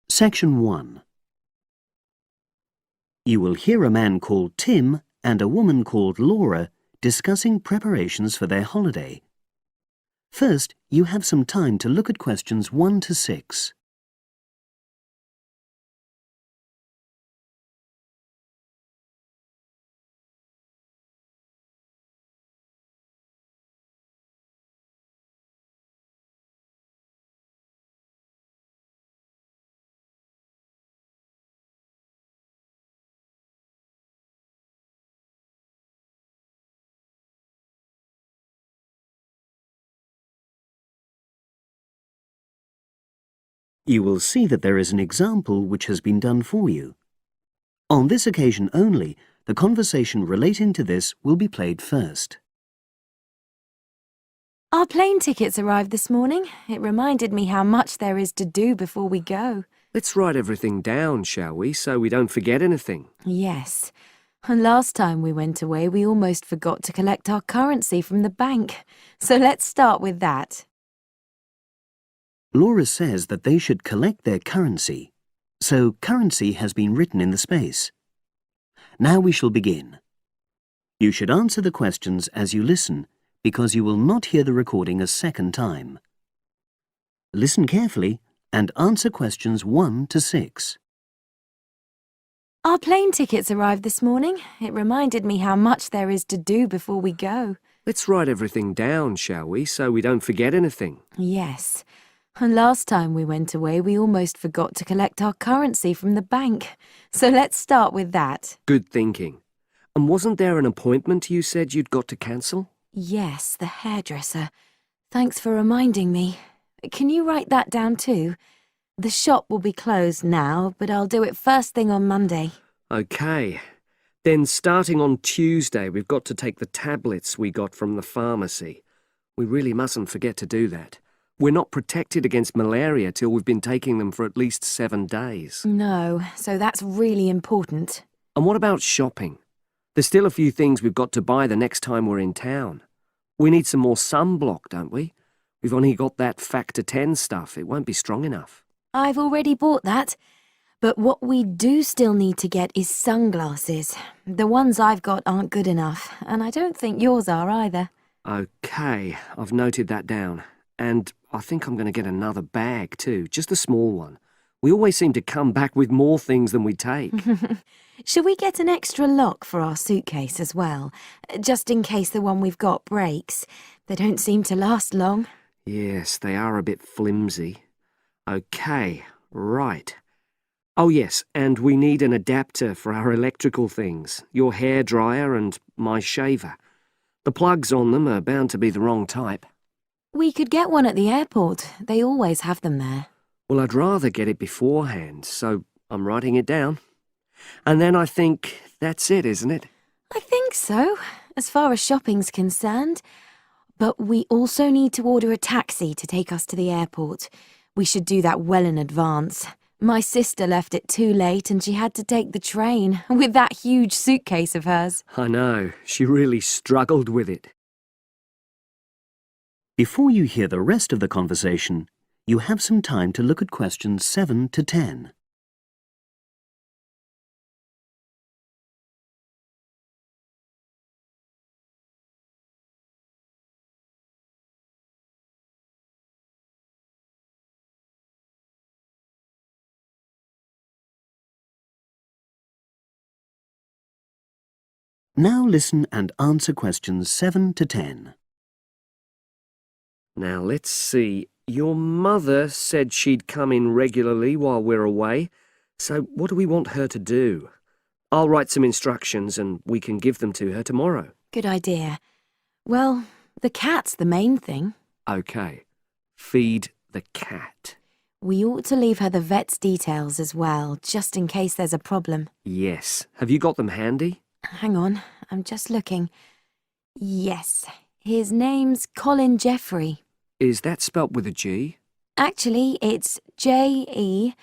Section 1. You will hear a man called Tim and a woman called Laura discussing preparations for their holiday. First, you have some time to look at questions 1 to 6. You will see that there is an example which has been done for you. On this occasion only, the conversation relating to this will be played first. Our plane tickets arrived this morning. It reminded me how much there is to do before we go. Let's write everything down, shall we, so we don't forget anything? Yes. And last time we went away, we almost forgot to collect our currency from the bank. So let's start with that. Laura says that they should collect their currency, so currency has been written in the space. Now we shall begin. You should answer the questions as you listen, because you will not hear the recording a second time. Listen carefully and answer questions 1 to 6. Our plane tickets arrived this morning. It reminded me how much there is to do before we go. Let's write everything down, shall we, so we don't forget anything? Yes. And last time we went away, we almost forgot to collect our currency from the bank. So let's start with that. Good thinking. And wasn't there an appointment you said you'd got to cancel? Yes, the hairdresser. Thanks for reminding me. Can you write that down too? The shop will be closed now, but I'll do it first thing on Monday. OK. Then starting on Tuesday, we've got to take the tablets we got from the pharmacy. We really mustn't forget to do that. We're not protected against malaria till we've been taking them for at least 7 days. No, so that's really important. And what about shopping? There's still a few things we've got to buy the next time we're in town. We need some more sunblock, don't we? We've only got that Factor 10 stuff. It won't be strong enough. I've already bought that. But what we do still need to get is sunglasses. The ones I've got aren't good enough, and I don't think yours are either. OK, I've noted that down. And I think I'm going to get another bag too, just a small one. We always seem to come back with more things than we take. Shall we get an extra lock for our suitcase as well, just in case the one we've got breaks? They don't seem to last long. Yes, they are a bit flimsy. OK, right. Oh yes, and we need an adapter for our electrical things, your hairdryer and my shaver. The plugs on them are bound to be the wrong type. We could get one at the airport. They always have them there. Well, I'd rather get it beforehand, so I'm writing it down. And then I think that's it, isn't it? I think so, as far as shopping's concerned. But we also need to order a taxi to take us to the airport. We should do that well in advance. My sister left it too late and she had to take the train with that huge suitcase of hers. I know, she really struggled with it. Before you hear the rest of the conversation, you have some time to look at questions 7 to 10. Now listen and answer questions 7 to 10. Now let's see. Your mother said she'd come in regularly while we're away, so what do we want her to do? I'll write some instructions and we can give them to her tomorrow. Good idea. Well, the cat's the main thing. OK. Feed the cat. We ought to leave her the vet's details as well, just in case there's a problem. Yes. Have you got them handy? Hang on, I'm just looking. Yes, his name's Colin Jeffrey. Is that spelt with a G? Actually, it's Jeffrey.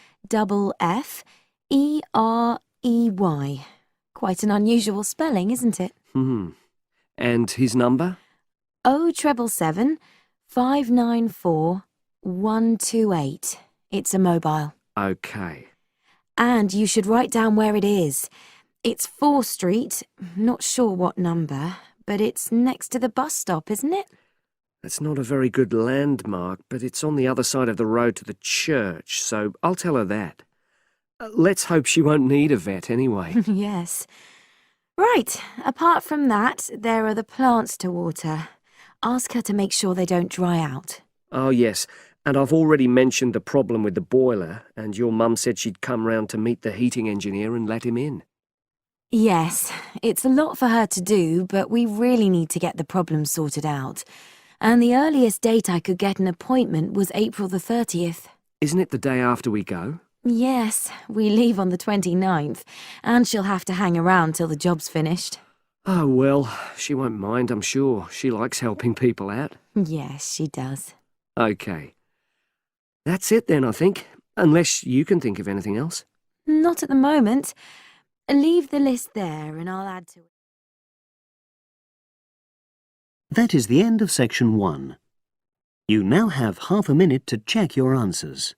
Quite an unusual spelling, isn't it? And his number? 077 594 128. It's a mobile. Okay. And you should write down where it is. It's 4th Street, not sure what number, but it's next to the bus stop, isn't it? That's not a very good landmark, but it's on the other side of the road to the church, so I'll tell her that. Let's hope she won't need a vet anyway. Yes. Right, apart from that, there are the plants to water. Ask her to make sure they don't dry out. Oh, yes, and I've already mentioned the problem with the boiler, and your mum said she'd come round to meet the heating engineer and let him in. Yes, it's a lot for her to do, but we really need to get the problem sorted out. And the earliest date I could get an appointment was April the 30th. Isn't it the day after we go? Yes, we leave on the 29th, and she'll have to hang around till the job's finished. Oh, well, she won't mind, I'm sure. She likes helping people out. Yes, she does. Okay. That's it then, I think. Unless you can think of anything else. Not at the moment. Leave the list there and I'll add to it. That is the end of section 1. You now have half a minute to check your answers.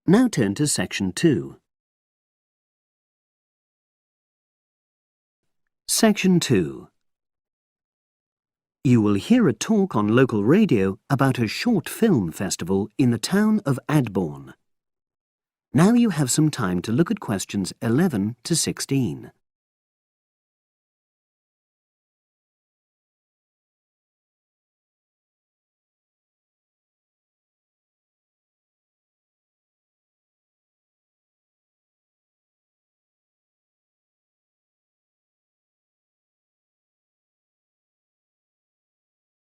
Now turn to section 2. Section 2. You will hear a talk on local radio about a short film festival in the town of Adbourne. Now you have some time to look at questions 11 to 16.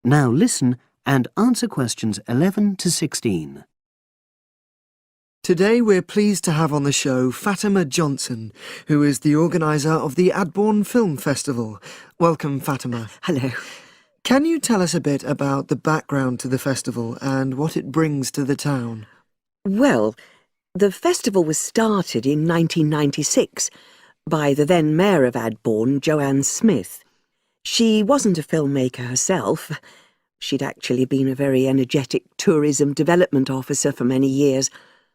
Now listen and answer questions 11 to 16. Today we're pleased to have on the show Fatima Johnson, who is the organiser of the Adbourne Film Festival. Welcome, Fatima. Hello. Can you tell us a bit about the background to the festival and what it brings to the town? Well, the festival was started in 1996 by the then Mayor of Adbourne, Joanne Smith. She wasn't a filmmaker herself. She'd actually been a very energetic tourism development officer for many years.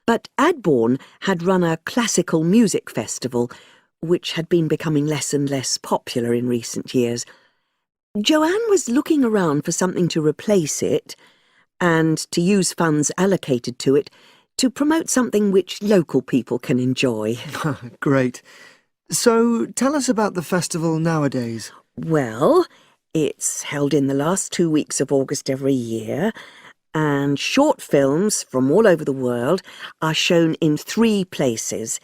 But Adbourne had run a classical music festival, which had been becoming less and less popular in recent years. Joanne was looking around for something to replace it, and to use funds allocated to it to promote something which local people can enjoy. Great. So tell us about the festival nowadays. Well, it's held in the last 2 weeks of August every year, and short films from all over the world are shown in 3 places,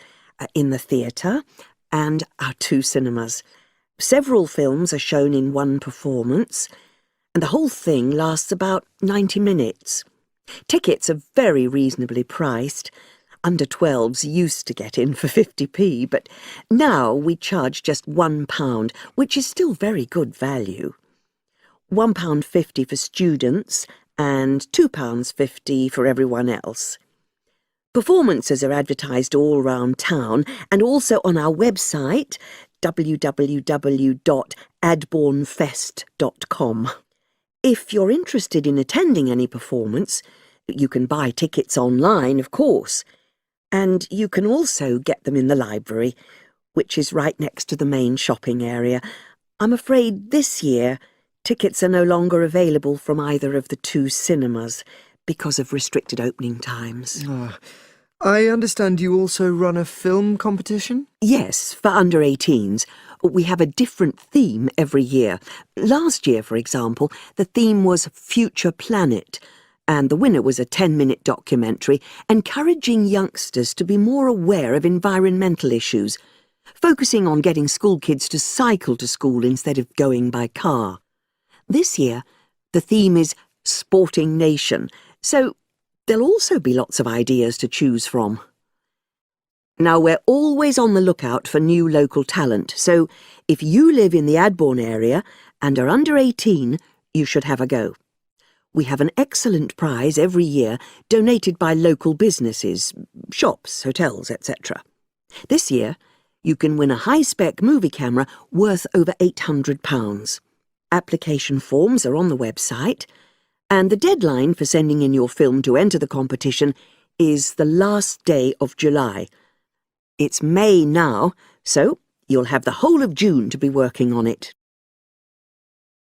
in the theatre and our 2 cinemas. Several films are shown in one performance, and the whole thing lasts about 90 minutes. Tickets are very reasonably priced. Under 12s used to get in for 50p, but now we charge just £1, which is still very good value. £1.50 for students and £2.50 for everyone else. Performances are advertised all round town and also on our website, www.adbournefest.com. If you're interested in attending any performance, you can buy tickets online, of course. And you can also get them in the library, which is right next to the main shopping area. I'm afraid this year tickets are no longer available from either of the 2 cinemas because of restricted opening times. I understand you also run a film competition? Yes, for under 18s. We have a different theme every year. Last year, for example, the theme was Future Planet, and the winner was a 10-minute documentary encouraging youngsters to be more aware of environmental issues, focusing on getting school kids to cycle to school instead of going by car. This year, the theme is Sporting Nation, so there'll also be lots of ideas to choose from. Now, we're always on the lookout for new local talent, so if you live in the Adbourne area and are under 18, you should have a go. We have an excellent prize every year donated by local businesses, shops, hotels, etc. This year, you can win a high-spec movie camera worth over £800. Application forms are on the website, and the deadline for sending in your film to enter the competition is the last day of July. It's May now, so you'll have the whole of June to be working on it.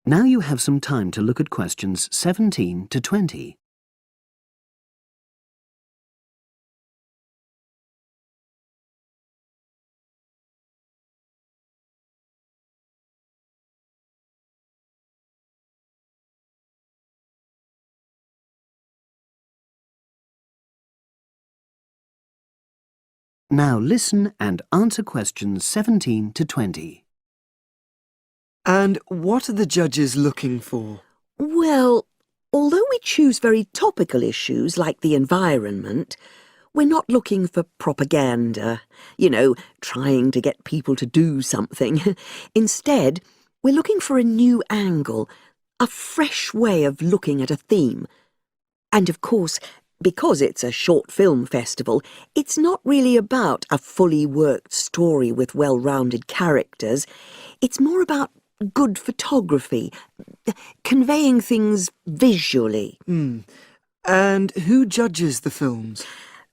Now you have some time to look at questions 17 to 20. Now listen and answer questions 17 to 20. And what are the judges looking for? Well, although we choose very topical issues like the environment, we're not looking for propaganda, trying to get people to do something. Instead, we're looking for a new angle, a fresh way of looking at a theme. And of course, because it's a short film festival, it's not really about a fully worked story with well-rounded characters. It's more about good photography, conveying things visually. And who judges the films?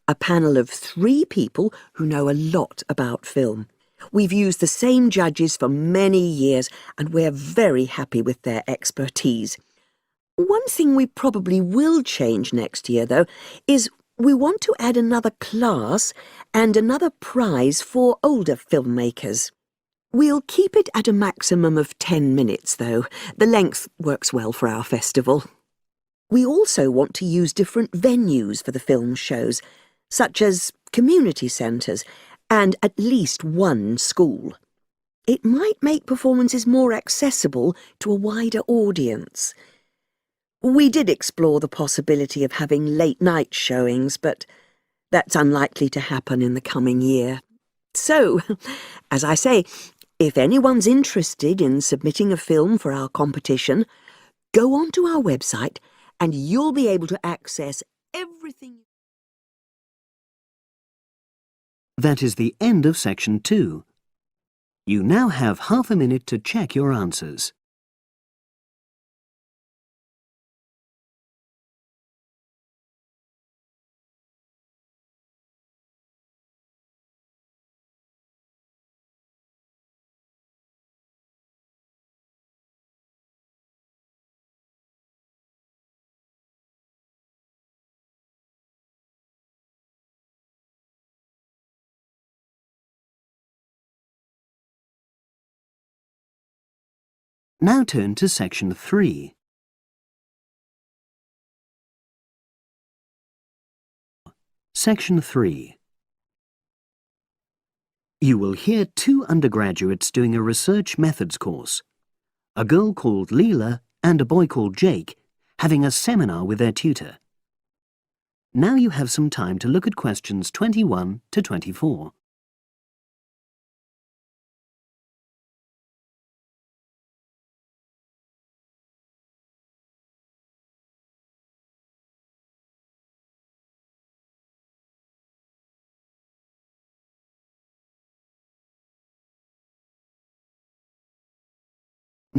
A panel of 3 people who know a lot about film. We've used the same judges for many years, and we're very happy with their expertise. One thing we probably will change next year, though, is we want to add another class and another prize for older filmmakers. We'll keep it at a maximum of 10 minutes, though. The length works well for our festival. We also want to use different venues for the film shows, such as community centres and at least one school. It might make performances more accessible to a wider audience. We did explore the possibility of having late-night showings, but that's unlikely to happen in the coming year. So, as I say, if anyone's interested in submitting a film for our competition, go onto our website and you'll be able to access everything. That is the end of section 2. You now have half a minute to check your answers. Now turn to section 3. Section 3. You will hear 2 undergraduates doing a research methods course. A girl called Leela and a boy called Jake having a seminar with their tutor. Now you have some time to look at questions 21 to 24.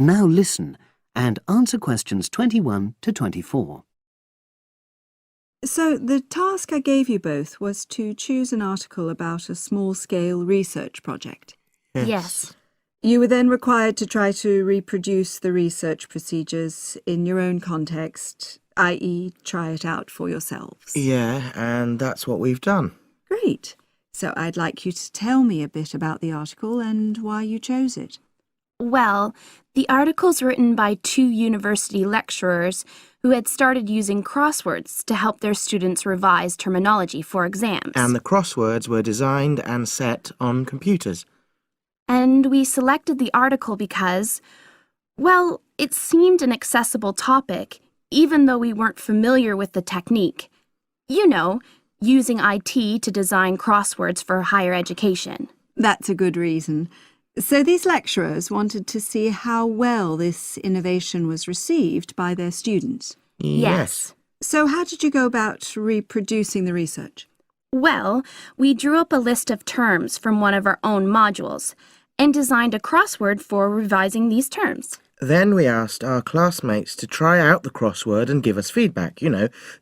Now listen and answer questions 21 to 24. So the task I gave you both was to choose an article about a small-scale research project. Yes. You were then required to try to reproduce the research procedures in your own context, i.e. try it out for yourselves. Yeah, and that's what we've done. Great. So I'd like you to tell me a bit about the article and why you chose it. Well, the article's written by 2 university lecturers who had started using crosswords to help their students revise terminology for exams. And the crosswords were designed and set on computers. And we selected the article because, well, it seemed an accessible topic, even though we weren't familiar with the technique. You know, using IT to design crosswords for higher education. That's a good reason. So these lecturers wanted to see how well this innovation was received by their students. Yes. So how did you go about reproducing the research? Well, we drew up a list of terms from one of our own modules and designed a crossword for revising these terms. Then we asked our classmates to try out the crossword and give us feedback,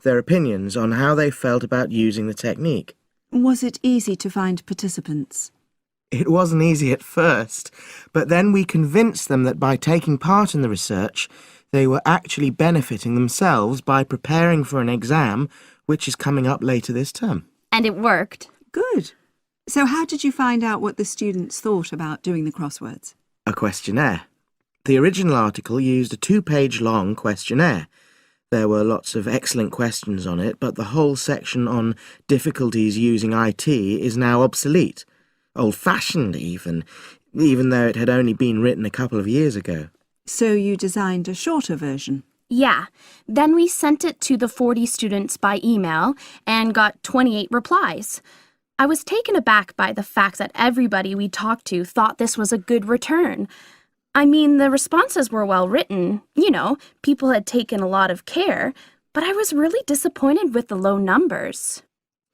their opinions on how they felt about using the technique. Was it easy to find participants? It wasn't easy at first, but then we convinced them that by taking part in the research, they were actually benefiting themselves by preparing for an exam which is coming up later this term. And it worked. Good. So how did you find out what the students thought about doing the crosswords? A questionnaire. The original article used a 2-page long questionnaire. There were lots of excellent questions on it, but the whole section on difficulties using IT is now obsolete. Old-fashioned even though it had only been written a couple of years ago. So you designed a shorter version? Yeah. Then we sent it to the 40 students by email and got 28 replies. I was taken aback by the fact that everybody we talked to thought this was a good return. I mean, the responses were well written. People had taken a lot of care, but I was really disappointed with the low numbers.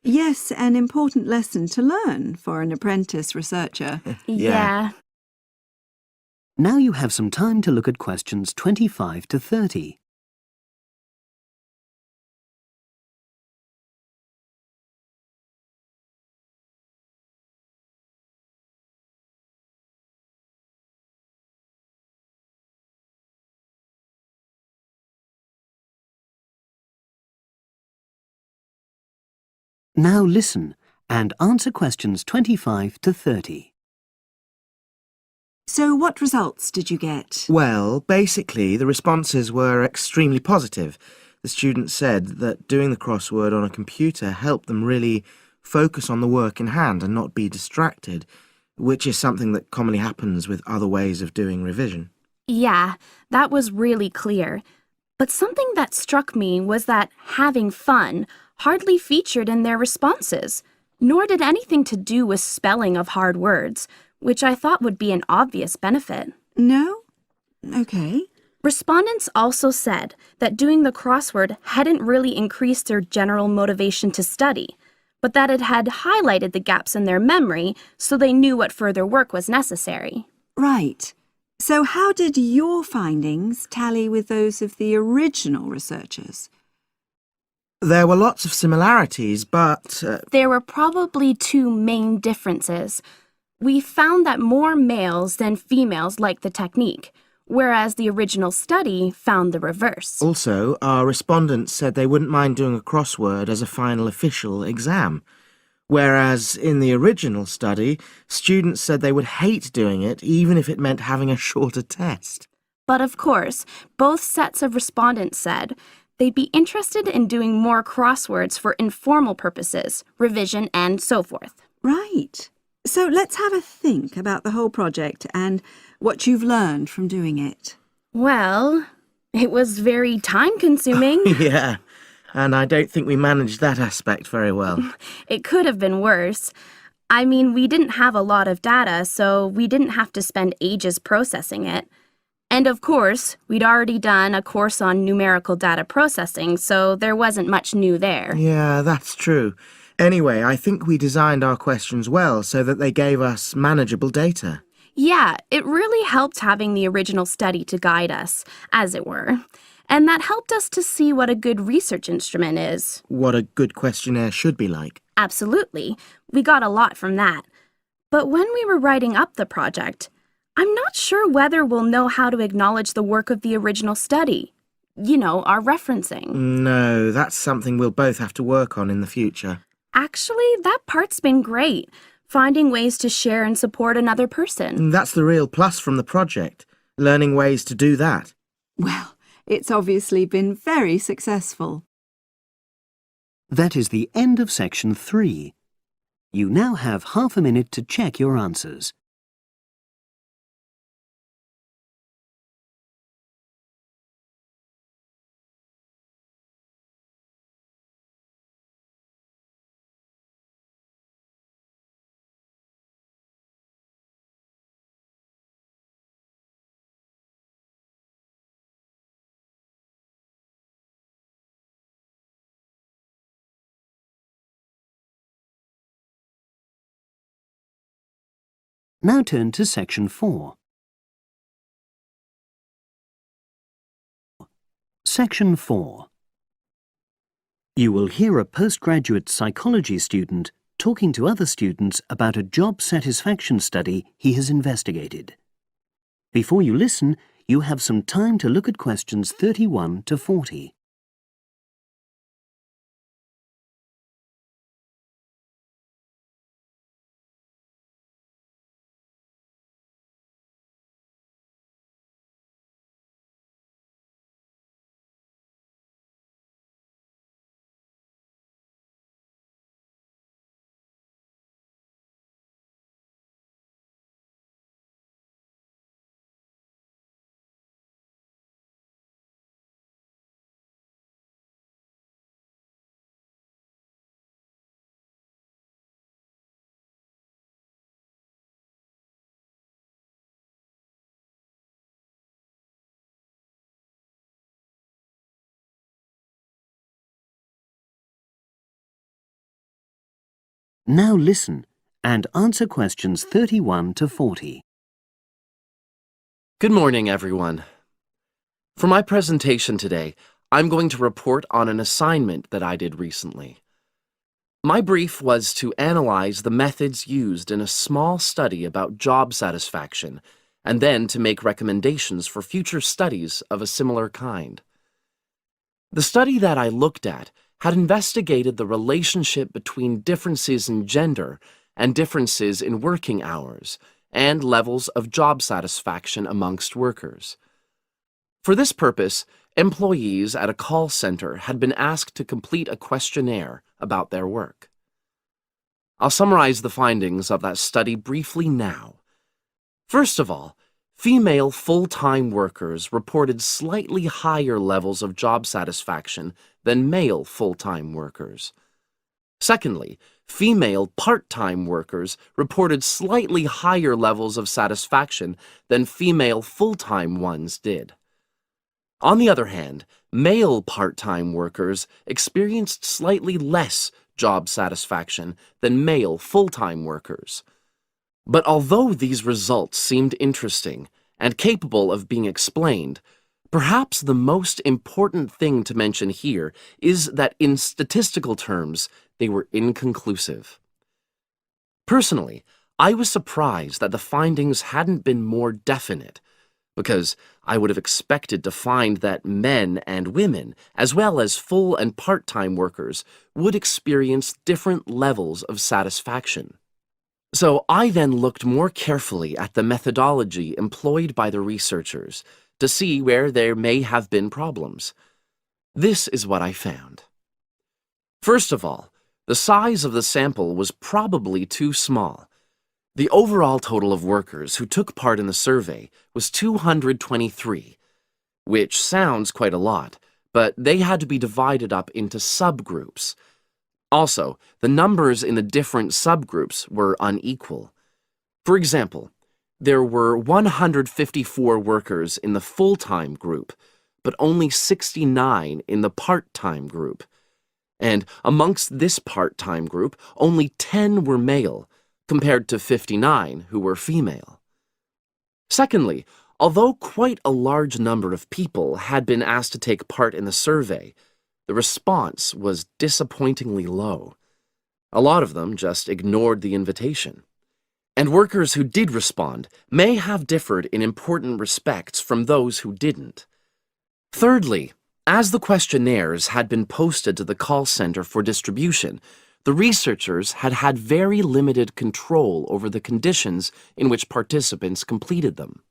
Yes, an important lesson to learn for an apprentice researcher. Yeah. Now you have some time to look at questions 25 to 30. Now listen and answer questions 25 to 30. So what results did you get? Well, basically, the responses were extremely positive. The students said that doing the crossword on a computer helped them really focus on the work in hand and not be distracted, which is something that commonly happens with other ways of doing revision. Yeah, that was really clear. But something that struck me was that having fun hardly featured in their responses, nor did anything to do with spelling of hard words, which I thought would be an obvious benefit. No? Okay. Respondents also said that doing the crossword hadn't really increased their general motivation to study, but that it had highlighted the gaps in their memory so they knew what further work was necessary. Right. So how did your findings tally with those of the original researchers? There were lots of similarities, but... There were probably two main differences. We found that more males than females liked the technique, whereas the original study found the reverse. Also, our respondents said they wouldn't mind doing a crossword as a final official exam, whereas in the original study, students said they would hate doing it even if it meant having a shorter test. But of course, both sets of respondents said they'd be interested in doing more crosswords for informal purposes, revision, and so forth. Right. So let's have a think about the whole project and what you've learned from doing it. Well, it was very time-consuming. Yeah, and I don't think we managed that aspect very well. It could have been worse. I mean, we didn't have a lot of data, so we didn't have to spend ages processing it. And of course, we'd already done a course on numerical data processing, so there wasn't much new there. Yeah, that's true. Anyway, I think we designed our questions well so that they gave us manageable data. Yeah, it really helped having the original study to guide us, as it were. And that helped us to see what a good research instrument is. What a good questionnaire should be like. Absolutely. We got a lot from that. But when we were writing up the project, I'm not sure whether we'll know how to acknowledge the work of the original study. Our referencing. No, that's something we'll both have to work on in the future. Actually, that part's been great. Finding ways to share and support another person. That's the real plus from the project, learning ways to do that. Well, it's obviously been very successful. That is the end of section 3. You now have half a minute to check your answers. Now turn to Section 4. Section 4. You will hear a postgraduate psychology student talking to other students about a job satisfaction study he has investigated. Before you listen, you have some time to look at questions 31 to 40. Now listen and answer questions 31 to 40. Good morning, everyone. For my presentation today, I'm going to report on an assignment that I did recently. My brief was to analyze the methods used in a small study about job satisfaction, and then to make recommendations for future studies of a similar kind. The study that I looked at had investigated the relationship between differences in gender and differences in working hours and levels of job satisfaction amongst workers. For this purpose, employees at a call center had been asked to complete a questionnaire about their work. I'll summarize the findings of that study briefly now. First of all, female full-time workers reported slightly higher levels of job satisfaction than male full-time workers. Secondly, female part-time workers reported slightly higher levels of satisfaction than female full-time ones did. On the other hand, male part-time workers experienced slightly less job satisfaction than male full-time workers. But although these results seemed interesting and capable of being explained, perhaps the most important thing to mention here is that in statistical terms, they were inconclusive. Personally, I was surprised that the findings hadn't been more definite, because I would have expected to find that men and women, as well as full and part-time workers, would experience different levels of satisfaction. So I then looked more carefully at the methodology employed by the researchers to see where there may have been problems. This is what I found. First of all, the size of the sample was probably too small. The overall total of workers who took part in the survey was 223, which sounds quite a lot, but they had to be divided up into subgroups. Also, the numbers in the different subgroups were unequal. For example, there were 154 workers in the full-time group, but only 69 in the part-time group. And amongst this part-time group, only 10 were male, compared to 59 who were female. Secondly, although quite a large number of people had been asked to take part in the survey, the response was disappointingly low. A lot of them just ignored the invitation. And workers who did respond may have differed in important respects from those who didn't. Thirdly, as the questionnaires had been posted to the call center for distribution, the researchers had had very limited control over the conditions in which participants completed them.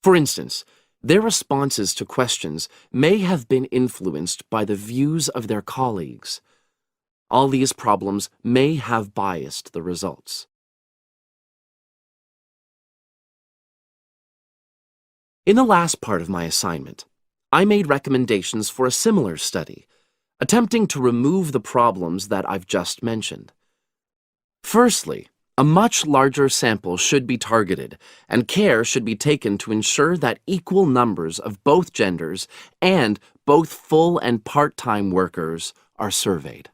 For instance, their responses to questions may have been influenced by the views of their colleagues. All these problems may have biased the results. In the last part of my assignment, I made recommendations for a similar study, attempting to remove the problems that I've just mentioned. Firstly, a much larger sample should be targeted, and care should be taken to ensure that equal numbers of both genders and both full and part-time workers are surveyed.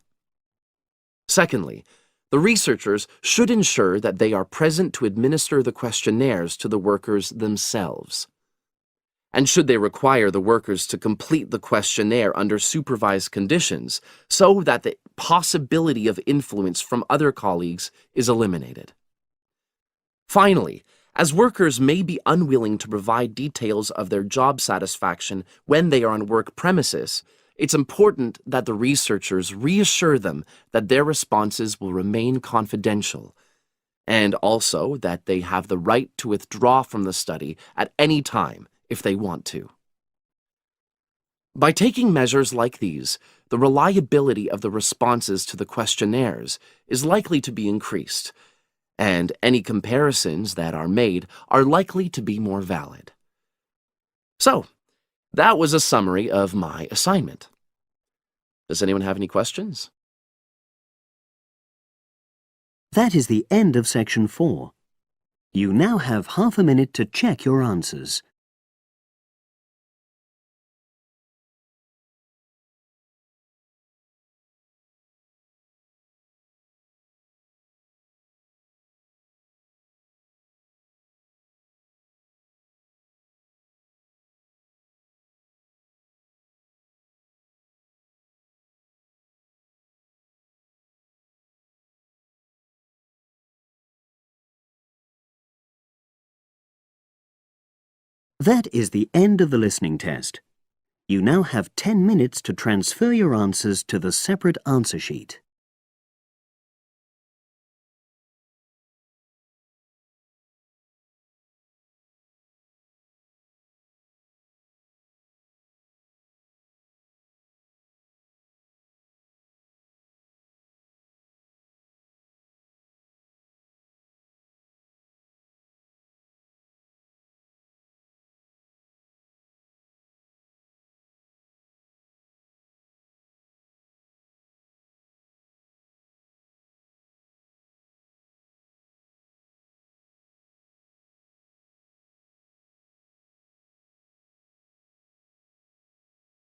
Secondly, The researchers should ensure that they are present to administer the questionnaires to the workers themselves. And should they require the workers to complete the questionnaire under supervised conditions so that the possibility of influence from other colleagues is eliminated. Finally, as workers may be unwilling to provide details of their job satisfaction when they are on work premises, it's important that the researchers reassure them that their responses will remain confidential, and also that they have the right to withdraw from the study at any time if they want to. By taking measures like these, the reliability of the responses to the questionnaires is likely to be increased, and any comparisons that are made are likely to be more valid. So, that was a summary of my assignment. Does anyone have any questions? That is the end of section 4. You now have half a minute to check your answers. That is the end of the listening test. You now have 10 minutes to transfer your answers to the separate answer sheet.